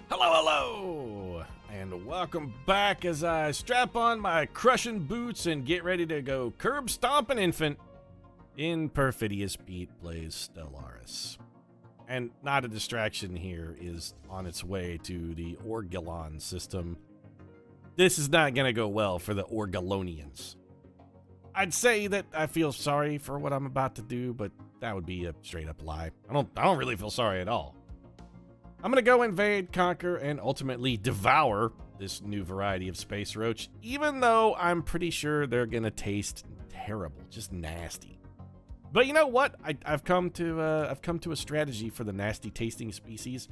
Hello, hello, and welcome back as I strap on my crushing boots and get ready to go curb stomp an infant in Perfidious Beat plays Stellaris. And not a distraction here is on its way to the Orgulon system. This is not going to go well for the Orgulonians. I'd say that I feel sorry for what I'm about to do, but that would be a straight up lie. I don't really feel sorry at all. I'm gonna go invade, conquer, and ultimately devour this new variety of space roach, even though I'm pretty sure they're gonna taste terrible, just nasty. But you know what? I've come to a strategy for the nasty tasting species.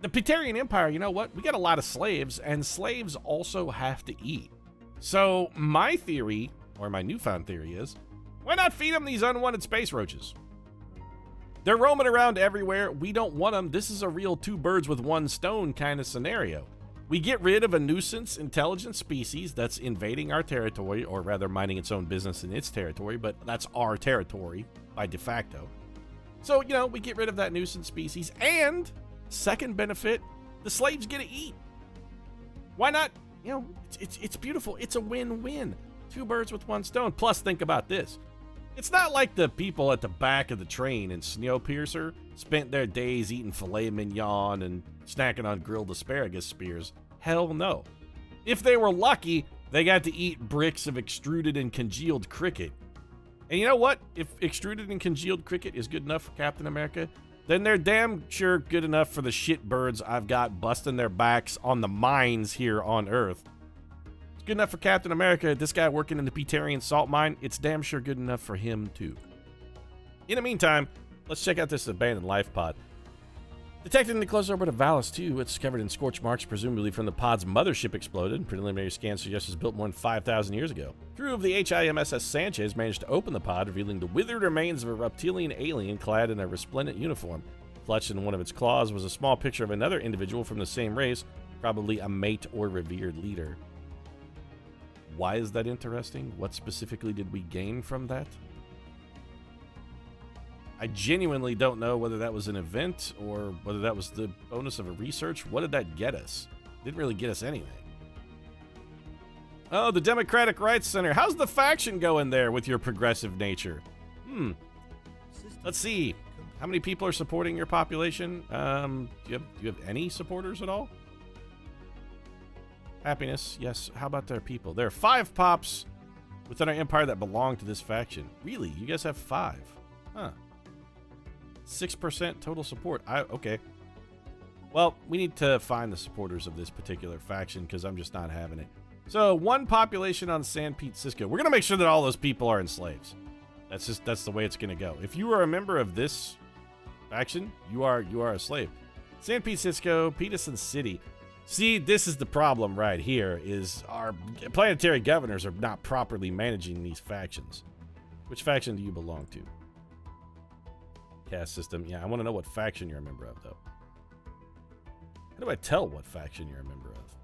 The Peterian Empire, you know what? We got a lot of slaves, and slaves also have to eat. So my theory, or my newfound theory, is why not feed them these unwanted space roaches? They're roaming around everywhere. We don't want them. This is a real two birds with one stone kind of scenario. We get rid of a nuisance intelligent species that's invading our territory, or rather minding its own business in its territory, but that's our territory by de facto. So, you know, we get rid of that nuisance species, and second benefit, the slaves get to eat. Why not? You know, it's beautiful. It's a win-win. Two birds with one stone. Plus, think about this. It's not like the people at the back of the train in Snowpiercer spent their days eating filet mignon and snacking on grilled asparagus spears. Hell no. If they were lucky, they got to eat bricks of extruded and congealed cricket. And you know what? If extruded and congealed cricket is good enough for Captain America, then they're damn sure good enough for the shitbirds I've got busting their backs on the mines here on Earth. Good enough for Captain America. This guy working in the Peterian salt mine, it's damn sure good enough for him too. In the meantime, let's check out this abandoned life pod. Detected in the close orbit of Valis 2, it's covered in scorch marks, presumably from the pod's mothership exploded. Preliminary scans suggest it was built more than 5,000 years ago. Crew of the HIMSS Sanchez managed to open the pod, revealing the withered remains of a reptilian alien clad in a resplendent uniform. Clutched in one of its claws was a small picture of another individual from the same race, probably a mate or revered leader. Why is that interesting? What specifically did we gain from that? I genuinely don't know whether that was an event or whether that was the bonus of a research. What did that get us? Didn't really get us anything. Oh, the Democratic Rights Center. How's the faction going there with your progressive nature? Let's see. How many people are supporting your population? Do you have any supporters at all? Happiness, yes. How about their people? There are 5 pops within our empire that belong to this faction. Really? You guys have 5? Huh. 6% total support. Okay. Well, we need to find the supporters of this particular faction because I'm just not having it. So, 1 population on San Pete Cisco. We're going to make sure that all those people are enslaved. That's the way it's going to go. If you are a member of this faction, you are a slave. San Pete Cisco, Peterson City. See, this is the problem right here, is our planetary governors are not properly managing these factions. Which faction do you belong to? Caste system. Yeah, I want to know what faction you're a member of, though. How do I tell what faction you're a member of?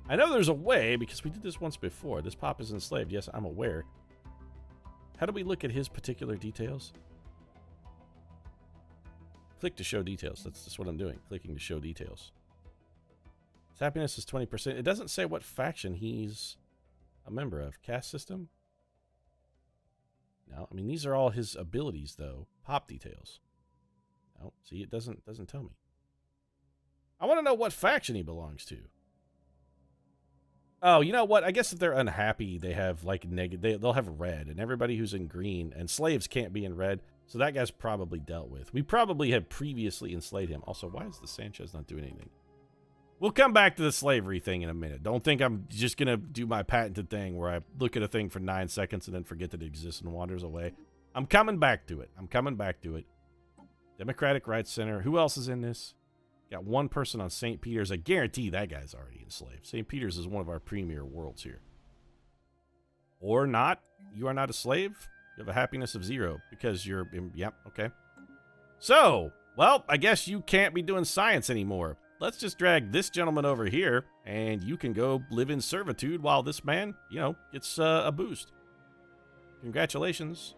I know there's a way, because we did this once before. This pop is enslaved. Yes, I'm aware. How do we look at his particular details? Click to show details. That's what I'm doing. Clicking to show details. His happiness is 20%. It doesn't say what faction he's a member of. Caste system? No, I mean, these are all his abilities, though. Pop details. No, see, it doesn't tell me. I want to know what faction he belongs to. Oh, you know what? I guess if they're unhappy, they have, like, they'll have red, and everybody who's in green, and slaves can't be in red, so that guy's probably dealt with. We probably had previously enslaved him. Also, why is the Sanchez not doing anything? We'll come back to the slavery thing in a minute. Don't think I'm just going to do my patented thing where I look at a thing for 9 seconds and then forget that it exists and wanders away. I'm coming back to it. Democratic Rights Center. Who else is in this? Got 1 person on St. Peter's. I guarantee that guy's already enslaved. St. Peter's is one of our premier worlds here. Or not. You are not a slave. You have a happiness of 0 because you're... Yep, okay. So, well, I guess you can't be doing science anymore. Let's just drag this gentleman over here, and you can go live in servitude while this man, you know, gets a boost. Congratulations.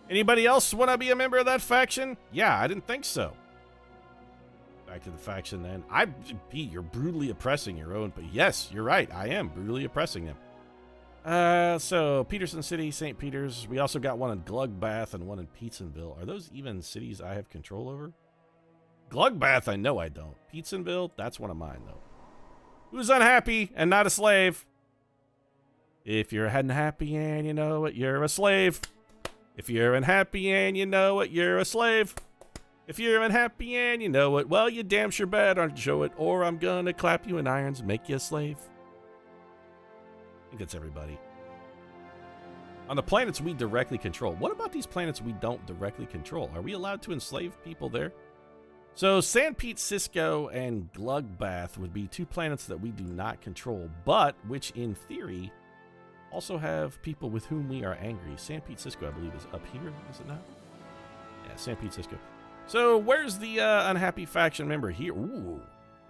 Anybody else want to be a member of that faction? Yeah, I didn't think so. Back to the faction then. Pete, you're brutally oppressing your own, but yes, you're right. I am brutally oppressing them. So Peterson City, St. Peter's. We also got one in Glugbath and one in Petersonville. Are those even cities I have control over? Glugbath, I know I don't. Petersonville, that's one of mine, though. Who's unhappy and not a slave? If you're unhappy and you know it, you're a slave. If you're unhappy and you know it, you're a slave. If you're unhappy and you know it, well, you damn sure better show it, or I'm gonna clap you in irons and make you a slave. I think that's everybody. On the planets we directly control. What about these planets we don't directly control? Are we allowed to enslave people there? So San Pete, Cisco, and Glugbath would be 2 planets that we do not control, but which in theory also have people with whom we are angry. San Pete, Cisco, I believe, is up here, is it not? Yeah, San Pete, Cisco. So where's the unhappy faction member here? Ooh,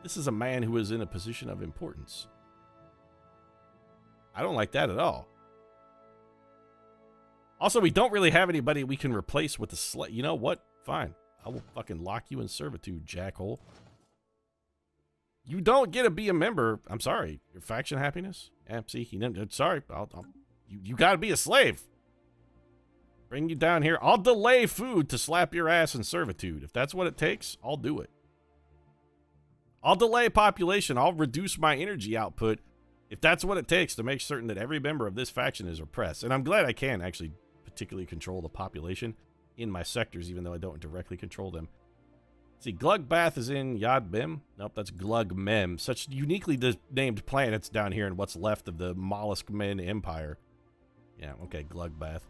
this is a man who is in a position of importance. I don't like that at all. Also, we don't really have anybody we can replace with the slave. You know what? Fine. I will fucking lock you in servitude, jackhole. You don't get to be a member. I'm sorry. Your faction happiness? Yeah, see, sorry. You got to be a slave. Bring you down here. I'll delay food to slap your ass in servitude. If that's what it takes, I'll do it. I'll delay population. I'll reduce my energy output if that's what it takes to make certain that every member of this faction is oppressed. And I'm glad I can actually particularly control the population in my sectors, even though I don't directly control them. See, Glugbath is in Yad Bim. Nope, that's Glugmem. Such uniquely named planets down here in what's left of the Mollusk Men Empire. Yeah, okay, Glugbath.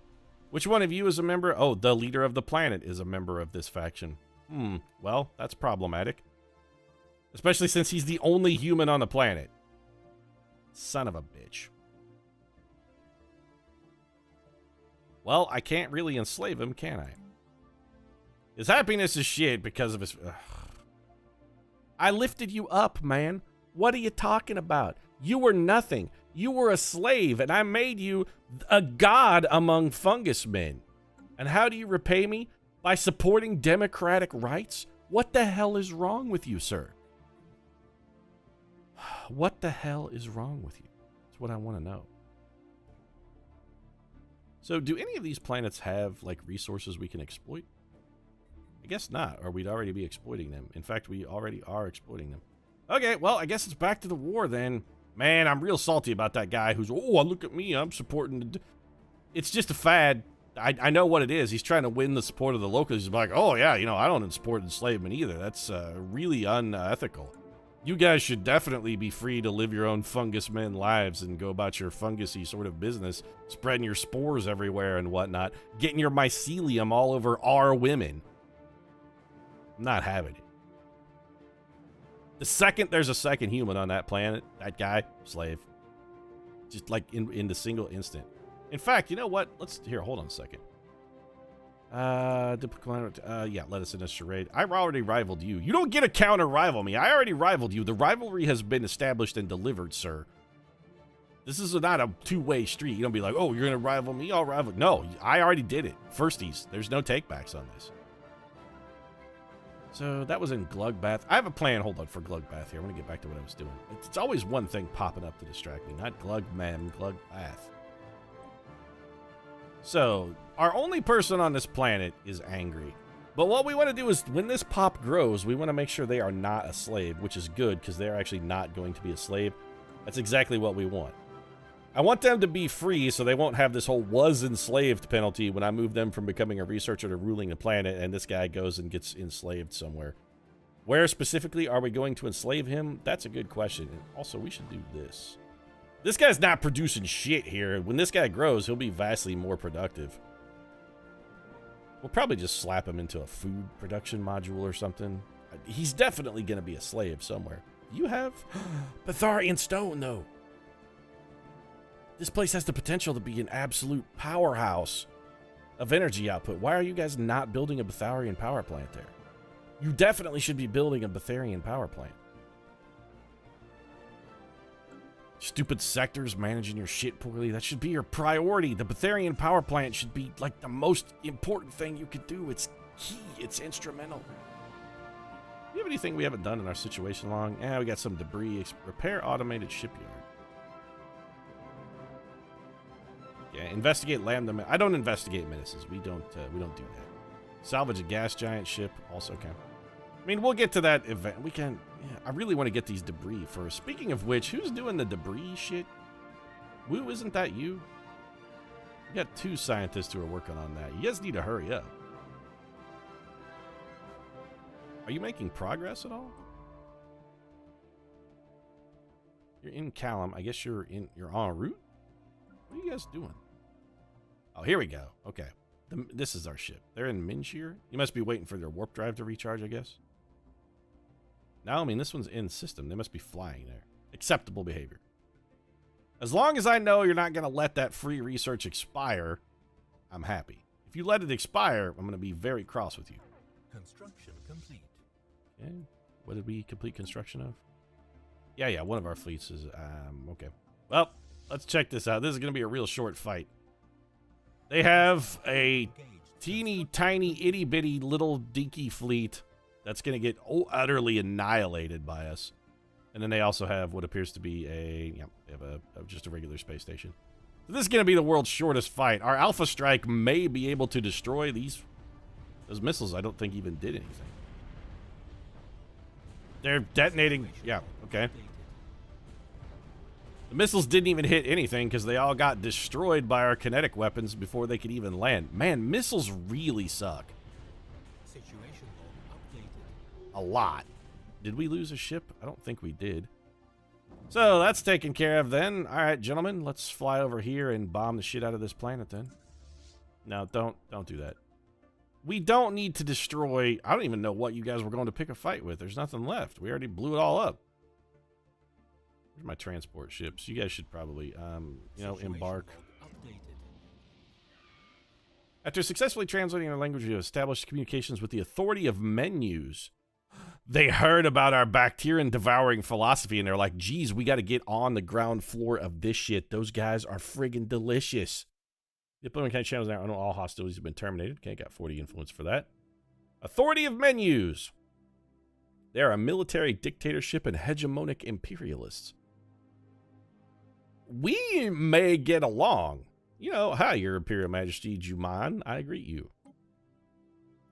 Which one of you is a member? Oh, the leader of the planet is a member of this faction. Well, that's problematic. Especially since he's the only human on the planet. Son of a bitch. Well, I can't really enslave him, can I? His happiness is shit because of his... I lifted you up, man. What are you talking about? You were nothing. You were a slave, and I made you a god among fungus men. And how do you repay me? By supporting democratic rights? What the hell is wrong with you, sir? What the hell is wrong with you? That's what I want to know. So, do any of these planets have, like, resources we can exploit? I guess not, or we'd already be exploiting them. In fact, we already are exploiting them. Okay, well, I guess it's back to the war then. Man, I'm real salty about that guy who's, oh, look at me, I'm supporting... It's just a fad. I know what it is. He's trying to win the support of the locals. He's like, oh, yeah, you know, I don't support enslavement either. That's really unethical. You guys should definitely be free to live your own fungus men lives and go about your fungusy sort of business, spreading your spores everywhere and whatnot, getting your mycelium all over our women. I'm not having it. The second there's a second human on that planet, that guy, slave. Just like in the single instant. In fact, you know what? Hold on a second. Yeah, let us in a charade. I already rivaled you. You don't get a counter rival me. I already rivaled you. The rivalry has been established and delivered, sir. This is not a two-way street. You don't be like, oh, you're going to rival me? I'll rival. No, I already did it. Firsties. There's no takebacks on this. So that was in Glugbath. I have a plan. Hold on for Glugbath here. I want to get back to what I was doing. It's always one thing popping up to distract me. Not Glugman, Glugbath. So, our only person on this planet is angry. But what we want to do is, when this pop grows, we want to make sure they are not a slave, which is good, because they're actually not going to be a slave. That's exactly what we want. I want them to be free, so they won't have this whole was enslaved penalty when I move them from becoming a researcher to ruling the planet, and this guy goes and gets enslaved somewhere. Where specifically are we going to enslave him? That's a good question. And also, we should do this. This guy's not producing shit here. When this guy grows, he'll be vastly more productive. We'll probably just slap him into a food production module or something. He's definitely going to be a slave somewhere. You have Peterian stone, though. This place has the potential to be an absolute powerhouse of energy output. Why are you guys not building a Peterian power plant there? You definitely should be building a Peterian power plant. Stupid sectors managing your shit poorly. That should be your priority. The Peterian power plant should be like the most important thing you could do. It's key. It's instrumental. you have anything we haven't done in our situation log? Yeah, we got some debris. Repair automated shipyard. Yeah, investigate lambda. I don't investigate menaces. We don't do that. Salvage a gas giant ship. Also can. I mean, we'll get to that event. We can. Yeah, I really want to get these debris first. Speaking of which, who's doing the debris shit? Woo, isn't that you? We got 2 scientists who are working on that. You guys need to hurry up. Are you making progress at all? You're in Callum. I guess you're en route? What are you guys doing? Oh, here we go. Okay. This is our ship. They're in Minshir. You must be waiting for their warp drive to recharge, I guess. No, I mean, this one's in system. They must be flying there. Acceptable behavior. As long as I know you're not going to let that free research expire, I'm happy. If you let it expire, I'm going to be very cross with you. Construction complete. Okay. What did we complete construction of? Yeah, one of our fleets is, okay. Well, let's check this out. This is going to be a real short fight. They have a teeny tiny itty bitty little dinky fleet that's going to get utterly annihilated by us. And then they also have what appears to be they have just a regular space station. So this is going to be the world's shortest fight. Our Alpha Strike may be able to destroy those missiles. I don't think even did anything. They're detonating. Yeah, okay. The missiles didn't even hit anything because they all got destroyed by our kinetic weapons before they could even land. Man, missiles really suck. Situation log updated. A lot. Did we lose a ship? I don't think we did. So that's taken care of then. All right, gentlemen, let's fly over here and bomb the shit out of this planet then. No, don't do that. We don't need to destroy. I don't even know what you guys were going to pick a fight with. There's nothing left. We already blew it all up. Where's my transport ships? You guys should probably, embark. After successfully translating our language, we have established communications with the authority of menus. They heard about our Bacterian devouring philosophy, and they're like, geez, we got to get on the ground floor of this shit. Those guys are friggin' delicious. The diplomatic channels now, all hostilities have been terminated. Okay, got 40 influence for that. Authority of menus. They are a military dictatorship and hegemonic imperialists. We may get along. You know, hi, your Imperial Majesty Juman. I greet you.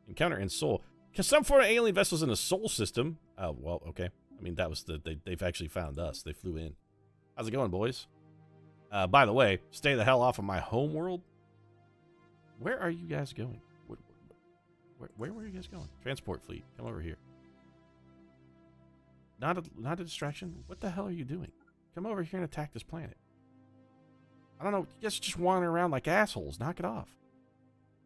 Encounter in Sol. Because some foreign alien vessels in the Sol system. Oh, well, okay. I mean, that was they've actually found us. They flew in. How's it going, boys? By the way, stay the hell off of my home world. Where are you guys going? Where were you guys going? Transport fleet. Come over here. Not a distraction. What the hell are you doing? Come over here and attack this planet. I don't know. You guys just wandering around like assholes. Knock it off.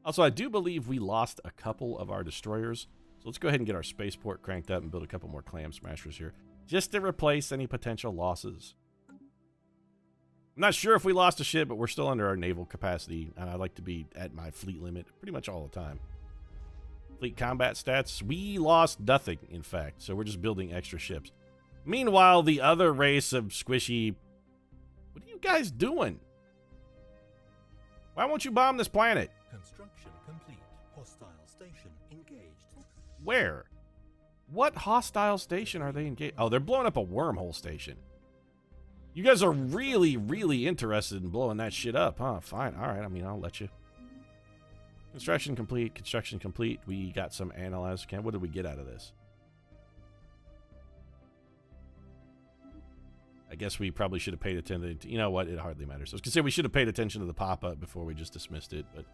Also, I do believe we lost a couple of our destroyers. So let's go ahead and get our spaceport cranked up and build a couple more clam smashers here. Just to replace any potential losses. I'm not sure if we lost a ship, but we're still under our naval capacity. And I like to be at my fleet limit pretty much all the time. Fleet combat stats. We lost nothing, in fact. So we're just building extra ships. Meanwhile, the other race of squishy... What are you guys doing? Why won't you bomb this planet? Construction complete. Hostile station engaged. Where? What hostile station are they engaged? Oh, they're blowing up a wormhole station. You guys are really, really interested in blowing that shit up, huh? Fine. All right. I mean, I'll let you. Construction complete. Construction complete. We got some analyzed. What did we get out of this? I guess we probably should have paid attention to, you know what, it hardly matters. I was going to say we should have paid attention to the pop-up before we just dismissed it, but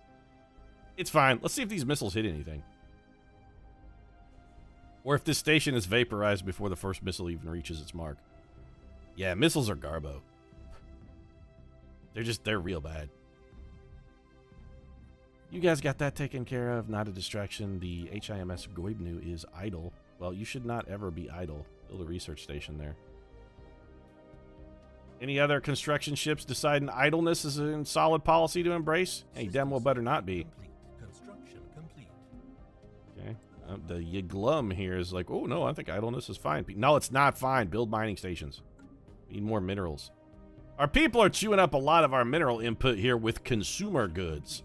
it's fine. Let's see if these missiles hit anything. Or if this station is vaporized before the first missile even reaches its mark. Yeah, missiles are garbo. They're real bad. You guys got that taken care of. Not a distraction. The HIMS Goibnu is idle. Well, you should not ever be idle. Build a research station there. Any other construction ships deciding idleness is a solid policy to embrace? Hey, damn well better not be. Construction complete. Okay. The Yiglum here is like, oh, no, I think idleness is fine. No, it's not fine. Build mining stations. We need more minerals. Our people are chewing up a lot of our mineral input here with consumer goods.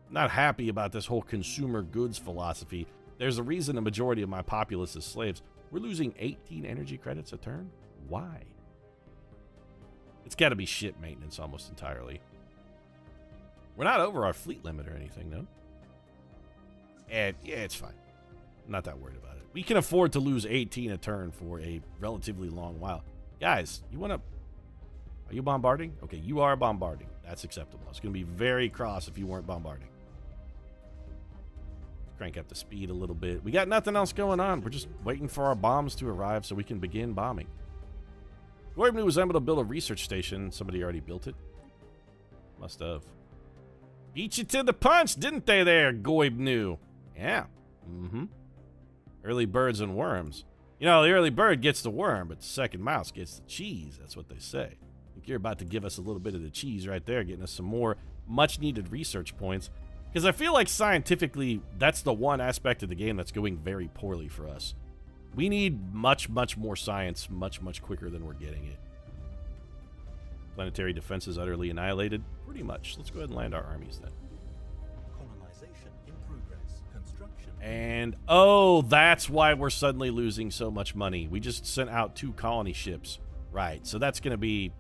I'm not happy about this whole consumer goods philosophy. There's a reason the majority of my populace is slaves. We're losing 18 energy credits a turn? Why? It's got to be ship maintenance almost entirely. We're not over our fleet limit or anything, though. And yeah, it's fine. I'm not that worried about it. We can afford to lose 18 a turn for a relatively long while. Guys, you want to... Are you bombarding? Okay, you are bombarding. That's acceptable. It's going to be very cross if you weren't bombarding. Crank up the speed a little bit. We got nothing else going on. We're just waiting for our bombs to arrive so we can begin bombing. Goibnu was able to build a research station. Somebody already built it. Must have. Beat you to the punch, didn't they there, Goibnu? Yeah. Mm-hmm. Early birds and worms. You know, the early bird gets the worm, but the second mouse gets the cheese. That's what they say. I think you're about to give us a little bit of the cheese right there, getting us some more much-needed research points. Because I feel like scientifically, that's the one aspect of the game that's going very poorly for us. We need much, much more science much, much quicker than we're getting it. Planetary defenses utterly annihilated? Pretty much. Let's go ahead and land our armies then. Colonization in progress. Construction. And, oh, that's why we're suddenly losing so much money. We just sent out 2 colony ships. Right, so that's going to be...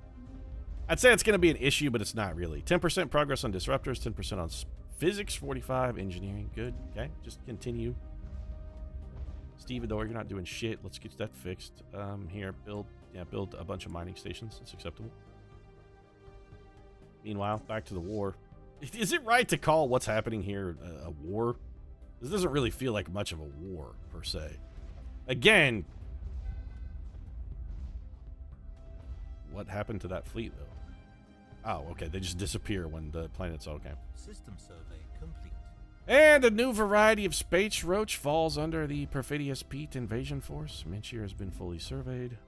I'd say it's going to be an issue, but it's not really. 10% progress on disruptors, 10% on physics, 45, engineering. Good, okay, just continue. Stevedore, you're not doing shit. Let's get that fixed. Here, build a bunch of mining stations. That's acceptable. Meanwhile, back to the war. Is it right to call what's happening here a war? This doesn't really feel like much of a war, per se. Again, what happened to that fleet, though? Oh, okay, they just disappear when the planet's okay. System survey complete. And a new variety of space roach falls under the Perfidious Pete invasion force. Minchir has been fully surveyed.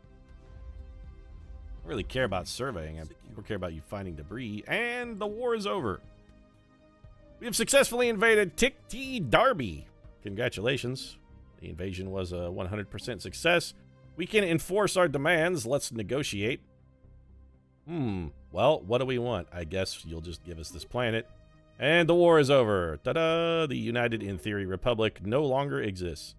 I don't really care about surveying. I more care about you finding debris. And the war is over. We have successfully invaded Tikti Darby. Congratulations. The invasion was a 100% success. We can enforce our demands. Let's negotiate. Well, what do we want? I guess you'll just give us this planet. And the war is over. Ta-da! The United, in theory, Republic no longer exists.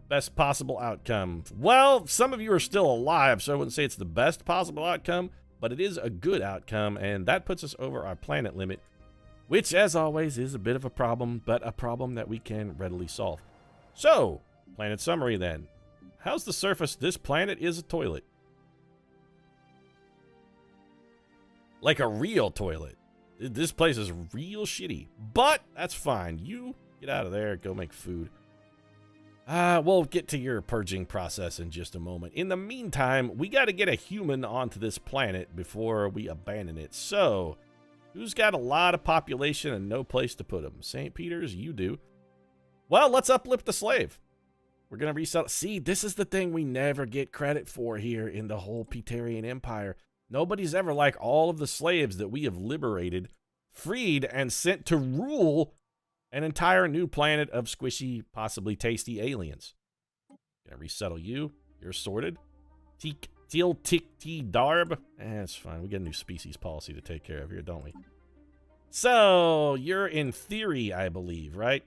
Best possible outcome. Well, some of you are still alive, so I wouldn't say it's the best possible outcome, but it is a good outcome, and that puts us over our planet limit, which, as always, is a bit of a problem, but a problem that we can readily solve. So, planet summary then. How's the surface? This planet is a toilet. Like a real toilet. This place is real shitty, but that's fine. You get out of there, go make food. We'll get to your purging process in just a moment. In the meantime, we got to get a human onto this planet before we abandon it. So, who's got a lot of population and no place to put them? St. Peter's, you do. Well, let's uplift the slave. We're going to resell. See, this is the thing we never get credit for here in the whole Peterian Empire. Nobody's ever like all of the slaves that we have liberated, freed, and sent to rule an entire new planet of squishy, possibly tasty aliens. Gonna resettle you. You're sorted. Teal Tick T Darb. That's fine. We got a new species policy to take care of here, don't we? So, you're in theory, I believe, right?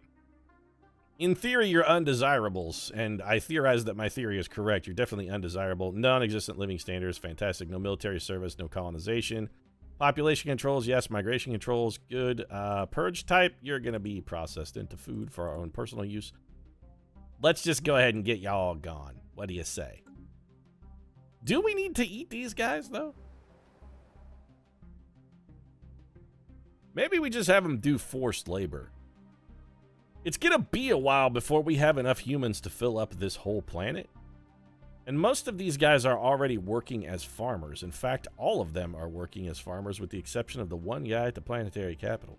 In theory, you're undesirables, and I theorize that my theory is correct. You're definitely undesirable. Non-existent living standards, fantastic. No military service, no colonization. Population controls, yes. Migration controls, good. Purge type, you're going to be processed into food for our own personal use. Let's just go ahead and get y'all gone. What do you say? Do we need to eat these guys, though? Maybe we just have them do forced labor. It's going to be a while before we have enough humans to fill up this whole planet. And most of these guys are already working as farmers. In fact, all of them are working as farmers with the exception of the one guy at the planetary capital.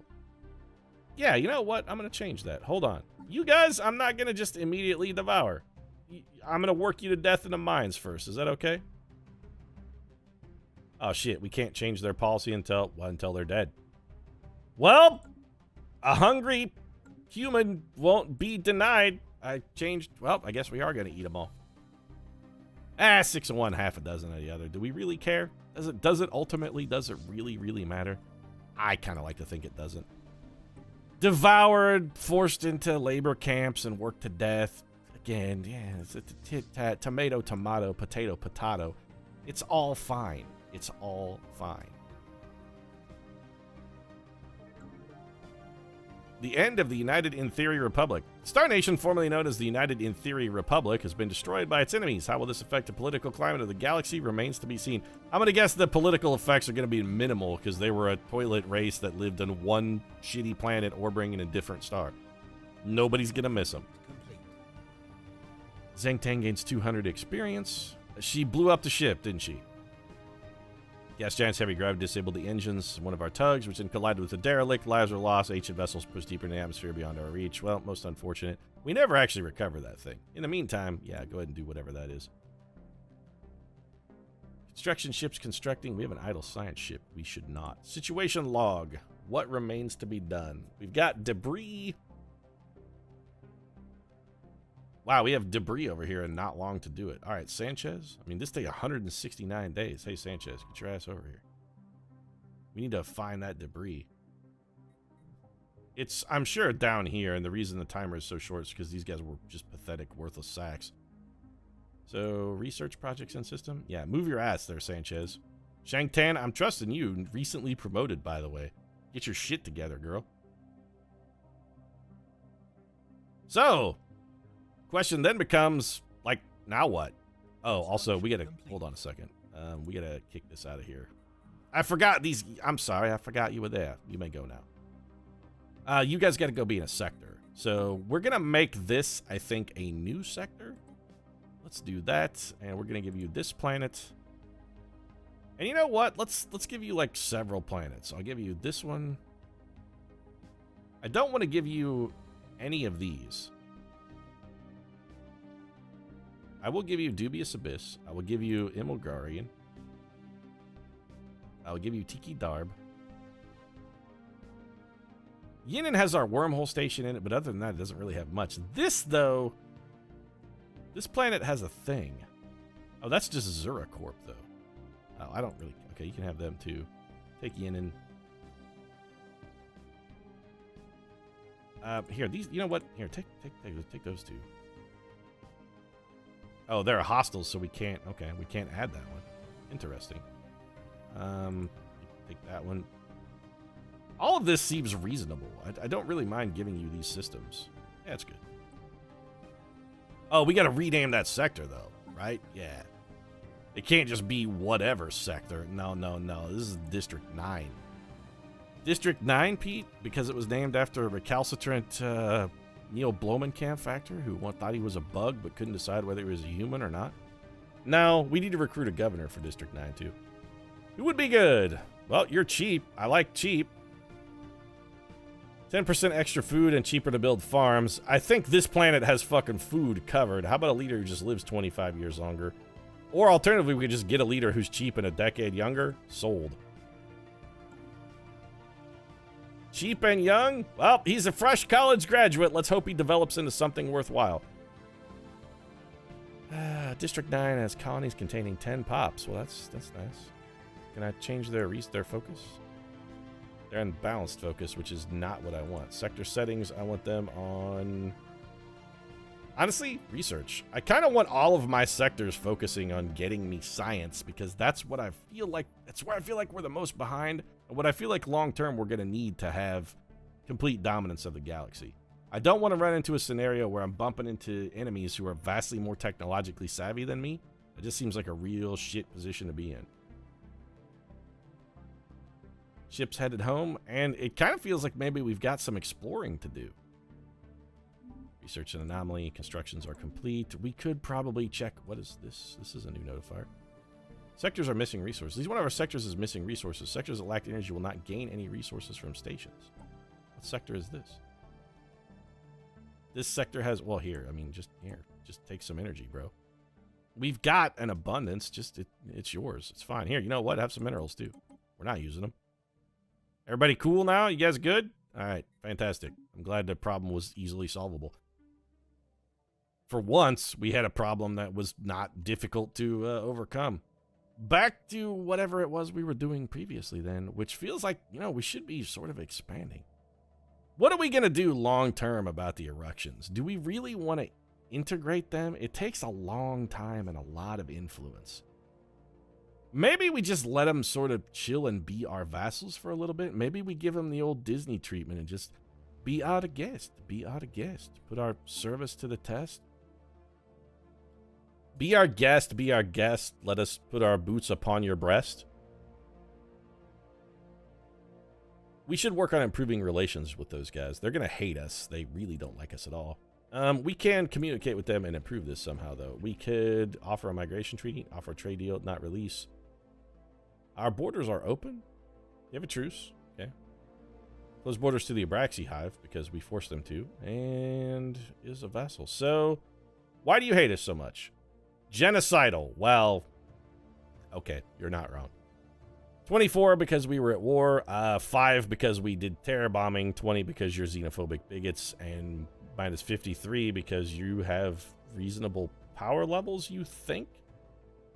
Yeah, you know what? I'm going to change that. Hold on. You guys, I'm not going to just immediately devour. I'm going to work you to death in the mines first. Is that okay? Oh, shit. We can't change their policy until they're dead. Well, a hungry human won't be denied. I changed. Well, I guess we are going to eat them all. 6 of one, half a dozen of the other. Do we really care? Does it ultimately, does it really matter? I kind of like to think it doesn't. devoured, forced into labor camps, and worked to death. Again, yeah, it's a tit-tat, tomato, tomato, potato, potato. It's all fine. It's all fine. The end of the United in Theory Republic. Star Nation, formerly known as the United in Theory Republic, has been destroyed by its enemies. How will this affect the political climate of the galaxy remains to be seen. I'm going to guess the political effects are going to be minimal because they were a toilet race that lived on one shitty planet orbiting a different star. Nobody's going to miss them. Zhang Tang gains 200 experience. She blew up the ship, didn't she? Gas giant's heavy gravity disabled the engines. One of our tugs, which then collided with a derelict. Lives were lost. Ancient vessels pushed deeper in the atmosphere beyond our reach. Well, most unfortunate. We never actually recover that thing. In the meantime, yeah, go ahead and do whatever that is. Construction ships constructing. We have an idle science ship. We should not. Situation log. What remains to be done? We've got debris. Wow, we have debris over here and not long to do it. All right, Sanchez. I mean, this takes 169 days. Hey, Sanchez, get your ass over here. We need to find that debris. It's, I'm sure, down here, and the reason the timer is so short is because these guys were just pathetic, worthless sacks. So, research projects and system? Yeah, move your ass there, Sanchez. Shang Tan, I'm trusting you. Recently promoted, by the way. Get your shit together, girl. So... question then becomes, like, now what? Oh, also, we gotta, hold on a second. We gotta kick this out of here. I forgot these, I'm sorry, I forgot you were there. You may go now. You guys gotta go be in a sector. So, we're gonna make this, I think, a new sector. Let's do that, and we're gonna give you this planet. And you know what? Let's give you, like, several planets. I'll give you this one. I don't want to give you any of these. I will give you Dubious Abyss. I will give you Imulgarian. I will give you Tiki Darb. Yinin has our wormhole station in it, but other than that, it doesn't really have much. This, though, this planet has a thing. Oh, that's just Zuracorp, though. Oh, I don't really... okay, you can have them, too. Take Yinin. Here, these... you know what? Here, take those two. Oh, they're hostiles, so we can't... okay, we can't add that one. Interesting. Take that one. All of this seems reasonable. I don't really mind giving you these systems. Yeah, it's good. Oh, we gotta rename that sector, though, right? Yeah. It can't just be whatever sector. No, no, no. This is District 9. District 9, Pete? Because it was named after a recalcitrant... Neil Blomenkamp factor who thought he was a bug but couldn't decide whether he was a human or not? No, we need to recruit a governor for District 9 too. Who would be good? Well, you're cheap. I like cheap. 10% extra food and cheaper to build farms. I think this planet has fucking food covered. How about a leader who just lives 25 years longer? Or alternatively, we could just get a leader who's cheap and a decade younger. Sold. Cheap and young? Well, he's a fresh college graduate. Let's hope he develops into something worthwhile. District 9 has colonies containing 10 pops. Well, that's nice. Can I change their focus? They're in balanced focus, which is not what I want. Sector settings, I want them on... honestly, research. I kind of want all of my sectors focusing on getting me science because that's what I feel like. That's where I feel like we're the most behind. And what I feel like long-term we're going to need to have complete dominance of the galaxy. I don't want to run into a scenario where I'm bumping into enemies who are vastly more technologically savvy than me. It just seems like a real shit position to be in. Ship's headed home, and it kind of feels like maybe we've got some exploring to do. Research and anomaly. Constructions are complete. We could probably check... what is this? This is a new notifier. Sectors are missing resources. At least one of our sectors is missing resources. Sectors that lack energy will not gain any resources from stations. What sector is this? This sector has... well, here. I mean, just here. Just take some energy, bro. We've got an abundance. Just, it's yours. It's fine. Here, you know what? Have some minerals, too. We're not using them. Everybody cool now? You guys good? All right. Fantastic. I'm glad the problem was easily solvable. For once, we had a problem that was not difficult to overcome. Back to whatever it was we were doing previously then, which feels like, you know, we should be sort of expanding. What are we going to do long term about the eruptions? Do we really want to integrate them? It takes a long time and a lot of influence. Maybe we just let them sort of chill and be our vassals for a little bit. Maybe we give them the old Disney treatment and just be our guest. Be our guest. Put our service to the test. Be our guest. Be our guest. Let us put our boots upon your breast. We should work on improving relations with those guys. They're going to hate us. They really don't like us at all. We can communicate with them and improve this somehow, though. We could offer a migration treaty, offer a trade deal, not release. Our borders are open. You have a truce. Okay. Close borders to the Abraxi Hive because we forced them to. And is a vassal. So, why do you hate us so much? Genocidal. Well, okay, you're not wrong. 24 because we were at war. 5 because we did terror bombing. 20 because you're xenophobic bigots. And minus 53 because you have reasonable power levels, you think?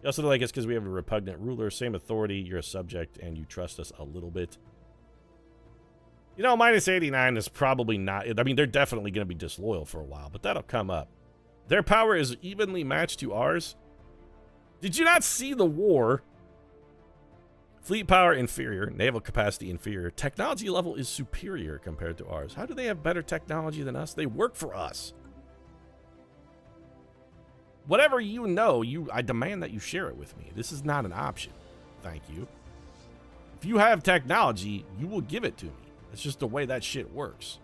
You also don't like us because we have a repugnant ruler, same authority, you're a subject, and you trust us a little bit. You know, minus 89 is probably not... I mean, they're definitely going to be disloyal for a while, but that'll come up. Their power is evenly matched to ours. Did you not see the war? Fleet power inferior, naval capacity inferior, technology level is superior compared to ours. How do they have better technology than us? They work for us. Whatever you know, I demand that you share it with me. This is not an option. Thank you. If you have technology, you will give it to me. It's just the way that shit works.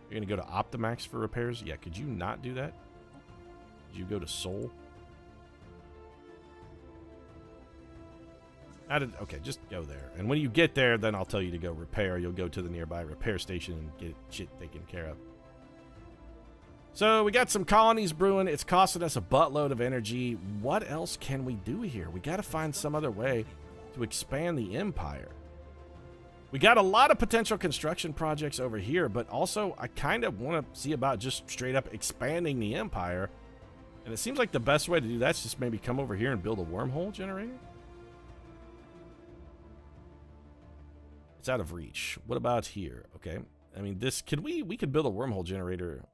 You're going to go to Optimax for repairs? Yeah, could you not do that? Did you go to Seoul? Okay, just go there. And when you get there, then I'll tell you to go repair. You'll go to the nearby repair station and get shit taken care of. So we got some colonies brewing. It's costing us a buttload of energy. What else can we do here? We got to find some other way to expand the empire. We got a lot of potential construction projects over here, but also I kind of want to see about just straight up expanding the empire. And it seems like the best way to do that is just maybe come over here and build a wormhole generator. It's out of reach. What about here? Okay. I mean, we could build a wormhole generator.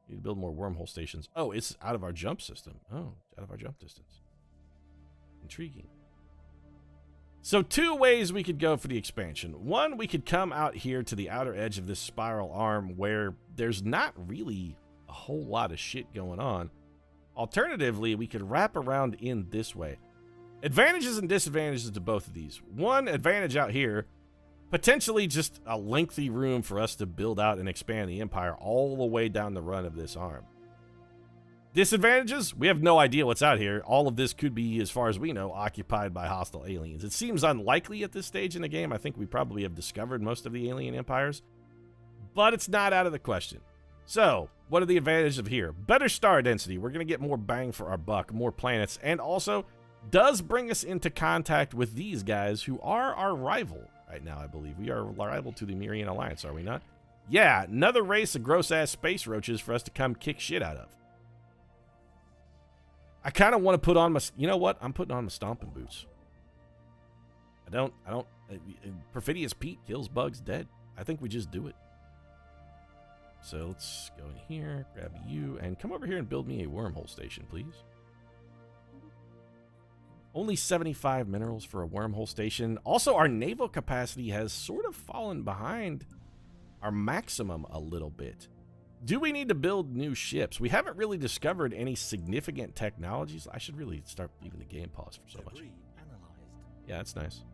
We need to build more wormhole stations. Oh, it's out of our jump system. Oh, out of our jump distance. Intriguing. So 2 ways we could go for the expansion. One, we could come out here to the outer edge of this spiral arm where there's not really a whole lot of shit going on. Alternatively, we could wrap around in this way. Advantages and disadvantages to both of these. One advantage out here, potentially just a lengthy room for us to build out and expand the empire all the way down the run of this arm. Disadvantages? We have no idea what's out here. All of this could be, as far as we know, occupied by hostile aliens. It seems unlikely at this stage in the game. I think we probably have discovered most of the alien empires, but it's not out of the question. So, what are the advantages of here? Better star density. We're going to get more bang for our buck, more planets, and also does bring us into contact with these guys who are our rival right now, I believe. We are rival to the Mirian Alliance, are we not? Yeah, another race of gross-ass space roaches for us to come kick shit out of. I kind of want to put on my... You know what? I'm putting on my stomping boots. Perfidious Pete kills bugs dead. I think we just do it. So let's go in here, grab you, and come over here and build me a wormhole station, please. Only 75 minerals for a wormhole station. Also, our naval capacity has sort of fallen behind our maximum a little bit. Do we need to build new ships? We haven't really discovered any significant technologies. I should really start leaving the game pause for so much. Yeah, that's nice.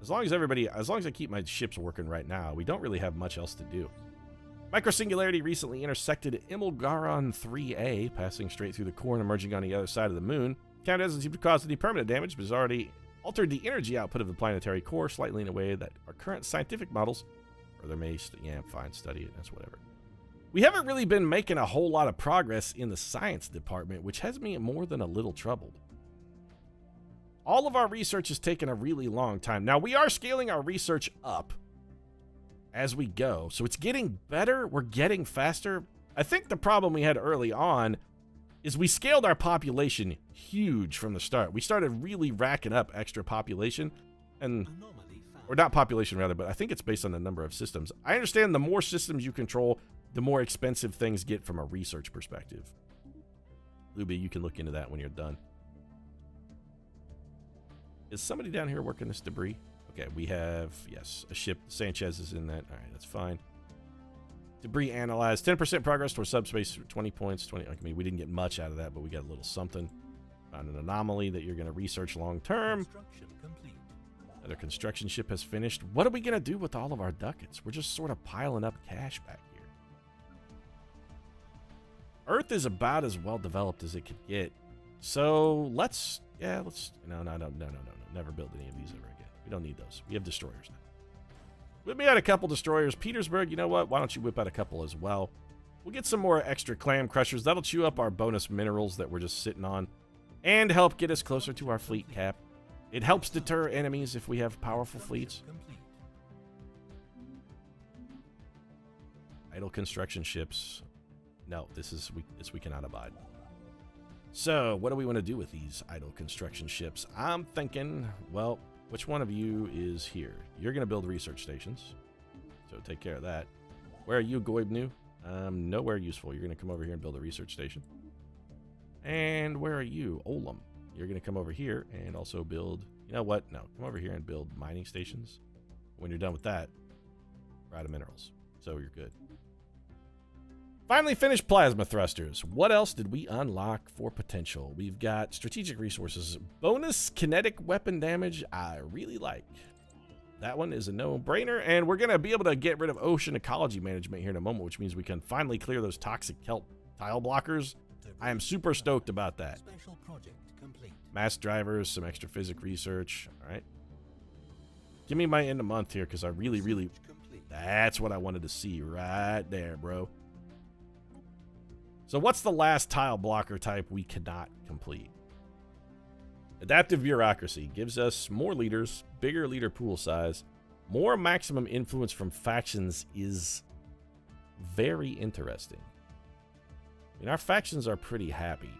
As long as I keep my ships working right now, we don't really have much else to do. Microsingularity recently intersected Imulgaron 3A, passing straight through the core and emerging on the other side of the moon. Count doesn't seem to cause any permanent damage, but has already altered the energy output of the planetary core slightly in a way that our current scientific models, or there may, yeah, fine, study it, that's whatever. We haven't really been making a whole lot of progress in the science department, which has me more than a little troubled. All of our research has taken a really long time. Now, we are scaling our research up as we go, so it's getting better. We're getting faster. I think the problem we had early on is we scaled our population huge from the start. We started really racking up extra population, and Or not population, rather, but I think it's based on the number of systems. I understand the more systems you control, the more expensive things get from a research perspective. Luby, you can look into that when you're done. Is somebody down here working this debris? Okay, we have, yes, a ship. Sanchez is in that. All right, that's fine. Debris analyzed. 10% progress towards subspace for 20 points. I mean, we didn't get much out of that, but we got a little something. Found an anomaly that you're going to research long term. Another construction ship has finished. What are we going to do with all of our ducats? We're just sort of piling up cash back here. Earth is about as well developed as it could get. So let's no. Never build any of these ever again. We don't need those. We have destroyers now. Whip me out a couple destroyers. Petersburg, you know what? Why don't you whip out a couple as well? We'll get some more extra clam crushers. That'll chew up our bonus minerals that we're just sitting on and help get us closer to our fleet cap. It helps deter enemies if we have powerful fleets. Idle construction ships. No, this we cannot abide. So, what do we want to do with these idle construction ships? I'm thinking, well, which one of you is here? You're going to build research stations, so take care of that. Where are you, Goibnu? Nowhere useful. You're going to come over here and build a research station. And where are you, Olam? You're going to come over here and also build, you know what? No, come over here and build mining stations. When you're done with that, we're out of minerals, so you're good. Finally finished plasma thrusters. What else did we unlock for potential? We've got strategic resources. Bonus kinetic weapon damage I really like. That one is a no-brainer, and we're going to be able to get rid of ocean ecology management here in a moment, which means we can finally clear those toxic kelp tile blockers. I am super stoked about that. Mass drivers, some extra physics research. All right. Give me my end of month here, because I really... That's what I wanted to see right there, bro. So what's the last tile blocker type we cannot complete? Adaptive bureaucracy gives us more leaders, bigger leader pool size, more maximum influence from factions is very interesting. I mean, our factions are pretty happy.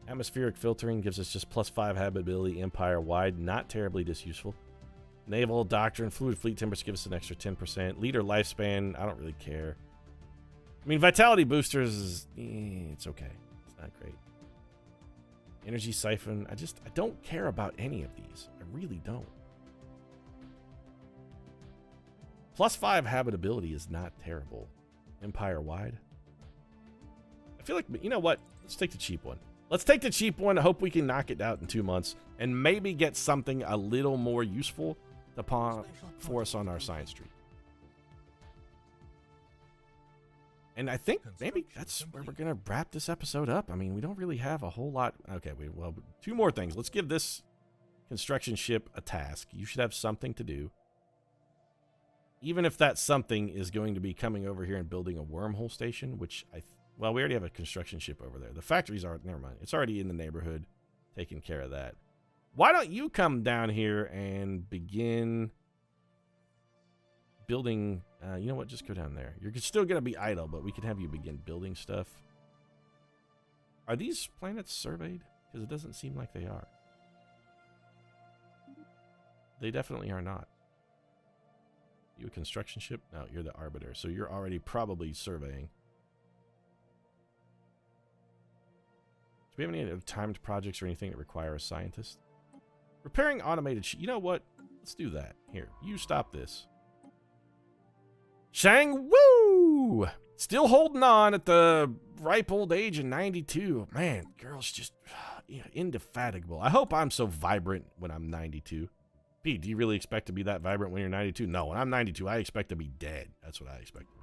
Atmospheric filtering gives us just +5 habitability empire-wide, not terribly disuseful. Naval, doctrine, fluid fleet temperature gives us an extra 10%. Leader lifespan, I don't really care. I mean, vitality boosters is, it's okay. It's not great. Energy siphon, I don't care about any of these. I really don't. +5 habitability is not terrible. Empire-wide. I feel like, you know what? Let's take the cheap one. Let's take the cheap one. I hope we can knock it out in 2 months and maybe get something a little more useful for us on our science tree. And I think maybe that's where we're going to wrap this episode up. I mean, we don't really have a whole lot. Okay, well, 2 more things. Let's give this construction ship a task. You should have something to do. Even if that something is going to be coming over here and building a wormhole station, which well, we already have a construction ship over there. The factories are, never mind. It's already in the neighborhood, taking care of that. Why don't you come down here and begin building, you know what, just go down there. You're still going to be idle, but we can have you begin building stuff. Are these planets surveyed? Because it doesn't seem like they are. They definitely are not. You a construction ship? No, you're the arbiter, so you're already probably surveying. Do we have any timed projects or anything that require a scientist? Repairing automated you know what? Let's do that. Here, you stop this. Shang Woo! Still holding on at the ripe old age of 92. Man, girl's just indefatigable. I hope I'm so vibrant when I'm 92. Pete, do you really expect to be that vibrant when you're 92? No, when I'm 92, I expect to be dead. That's what I expect to be.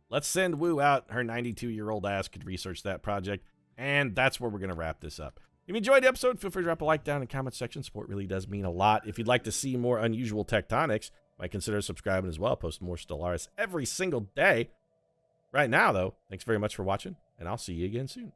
Let's send Woo out. Her 92-year-old ass could research that project. And that's where we're going to wrap this up. If you enjoyed the episode, feel free to drop a like down in the comment section. Support really does mean a lot. If you'd like to see more unusual tectonics, might consider subscribing as well. I post more Stellaris every single day. Right now, though, thanks very much for watching, and I'll see you again soon.